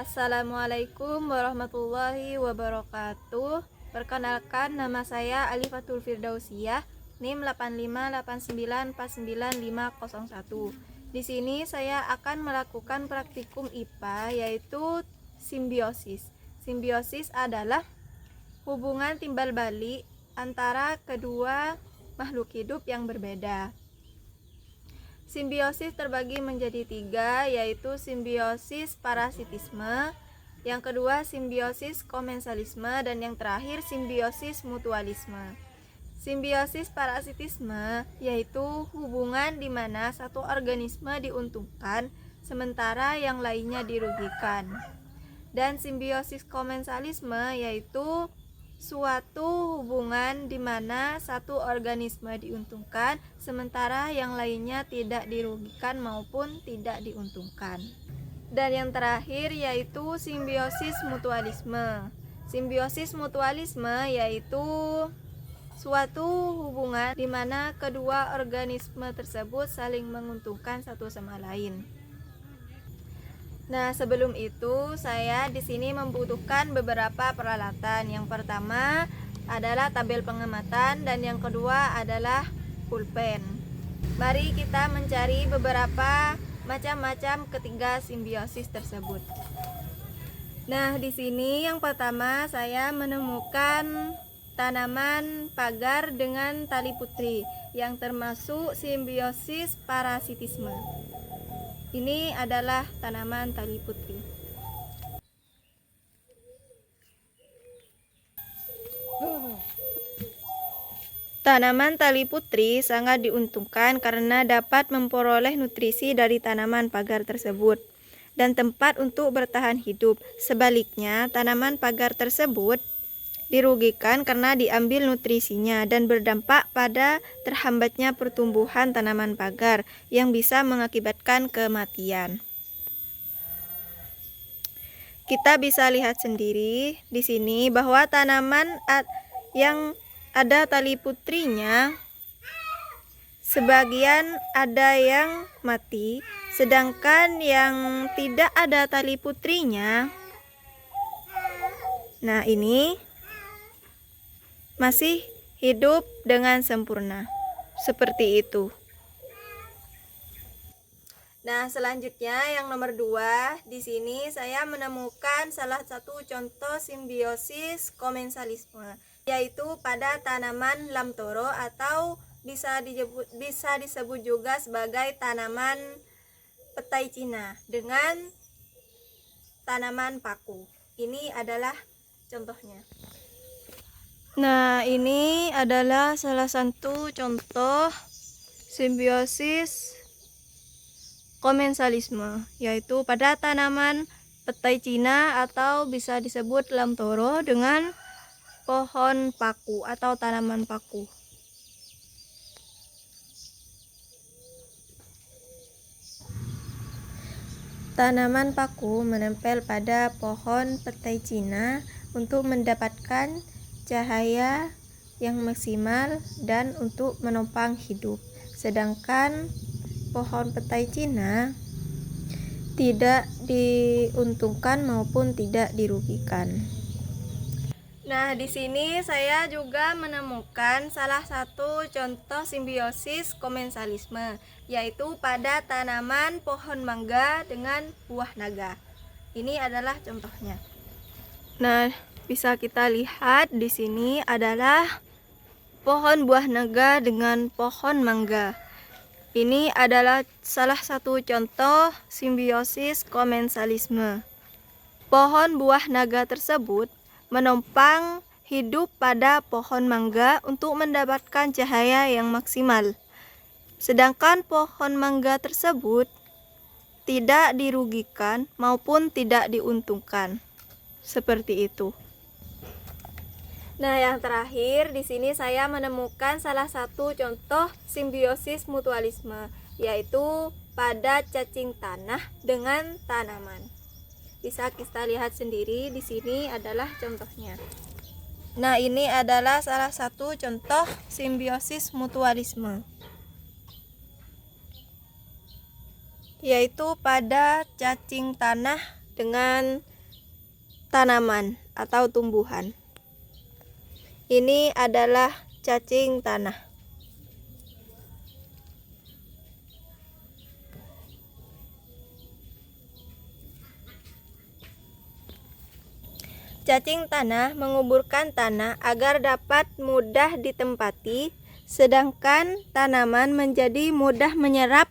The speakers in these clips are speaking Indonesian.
Assalamualaikum warahmatullahi wabarakatuh. Perkenalkan, nama saya Alifatul Firdausiyah, NIM 8589499501. Di sini saya akan melakukan praktikum IPA yaitu simbiosis. Simbiosis adalah hubungan timbal balik antara kedua makhluk hidup yang berbeda. Simbiosis terbagi menjadi 3, yaitu simbiosis parasitisme, yang kedua simbiosis komensalisme, dan yang terakhir simbiosis mutualisme. Simbiosis parasitisme yaitu hubungan di mana satu organisme diuntungkan sementara yang lainnya dirugikan. Dan simbiosis komensalisme yaitu suatu hubungan di mana satu organisme diuntungkan sementara yang lainnya tidak dirugikan maupun tidak diuntungkan. Dan yang terakhir yaitu simbiosis mutualisme. Simbiosis mutualisme yaitu suatu hubungan di mana kedua organisme tersebut saling menguntungkan satu sama lain. Nah, sebelum itu saya di sini membutuhkan beberapa peralatan. Yang pertama adalah tabel pengamatan dan yang kedua adalah pulpen. Mari kita mencari beberapa macam-macam ketiga simbiosis tersebut. Nah, di sini yang pertama saya menemukan tanaman pagar dengan tali putri yang termasuk simbiosis parasitisme. Ini adalah tanaman tali putri. Tanaman tali putri sangat diuntungkan karena dapat memperoleh nutrisi dari tanaman pagar tersebut dan tempat untuk bertahan hidup. Sebaliknya, tanaman pagar tersebut dirugikan karena diambil nutrisinya dan berdampak pada terhambatnya pertumbuhan tanaman pagar yang bisa mengakibatkan kematian. Kita bisa lihat sendiri di sini bahwa tanaman yang ada tali putrinya sebagian ada yang mati, sedangkan yang tidak ada tali putrinya, nah ini masih hidup dengan sempurna. Seperti itu. Nah, selanjutnya yang nomor 2, di sini saya menemukan salah satu contoh simbiosis komensalisme, yaitu pada tanaman lamtoro atau bisa disebut juga sebagai tanaman petai Cina dengan tanaman paku. Ini adalah contohnya. Nah, ini adalah salah satu contoh simbiosis komensalisme, yaitu pada tanaman petai Cina atau bisa disebut lamtoro dengan pohon paku atau tanaman paku. Tanaman paku menempel pada pohon petai Cina untuk mendapatkan cahaya yang maksimal dan untuk menopang hidup. Sedangkan pohon petai Cina tidak diuntungkan maupun tidak dirugikan. Nah, di sini saya juga menemukan salah satu contoh simbiosis komensalisme, yaitu pada tanaman pohon mangga dengan buah naga. Ini adalah contohnya. Nah, bisa kita lihat di sini adalah pohon buah naga dengan pohon mangga. Ini adalah salah satu contoh simbiosis komensalisme. Pohon buah naga tersebut menopang hidup pada pohon mangga untuk mendapatkan cahaya yang maksimal. Sedangkan pohon mangga tersebut tidak dirugikan maupun tidak diuntungkan. Seperti itu. Nah, yang terakhir di sini saya menemukan salah satu contoh simbiosis mutualisme, yaitu pada cacing tanah dengan tanaman. Bisa kita lihat sendiri di sini adalah contohnya. Nah, ini adalah salah satu contoh simbiosis mutualisme, yaitu pada cacing tanah dengan tanaman atau tumbuhan. Ini adalah cacing tanah. Cacing tanah menguburkan tanah agar dapat mudah ditempati, sedangkan tanaman menjadi mudah menyerap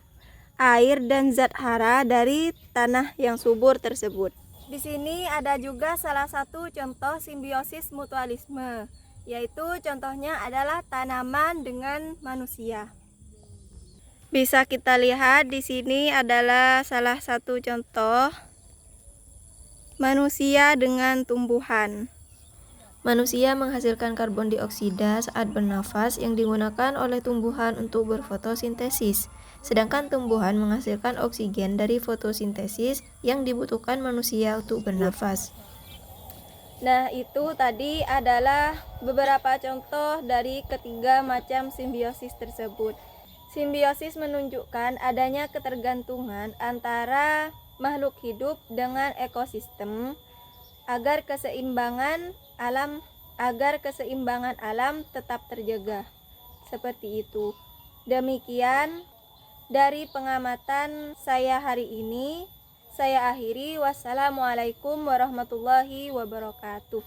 air dan zat hara dari tanah yang subur tersebut. Di sini ada juga salah satu contoh simbiosis mutualisme, yaitu contohnya adalah tanaman dengan manusia. Bisa kita lihat di sini adalah salah satu contoh manusia dengan tumbuhan. Manusia menghasilkan karbon dioksida saat bernafas yang digunakan oleh tumbuhan untuk berfotosintesis. Sedangkan tumbuhan menghasilkan oksigen dari fotosintesis yang dibutuhkan manusia untuk bernafas. Nah, itu tadi adalah beberapa contoh dari ketiga macam simbiosis tersebut. Simbiosis menunjukkan adanya ketergantungan antara makhluk hidup dengan ekosistem agar keseimbangan alam tetap terjaga. Seperti itu. Demikian dari pengamatan saya hari ini. Saya akhiri. Wassalamualaikum warahmatullahi wabarakatuh.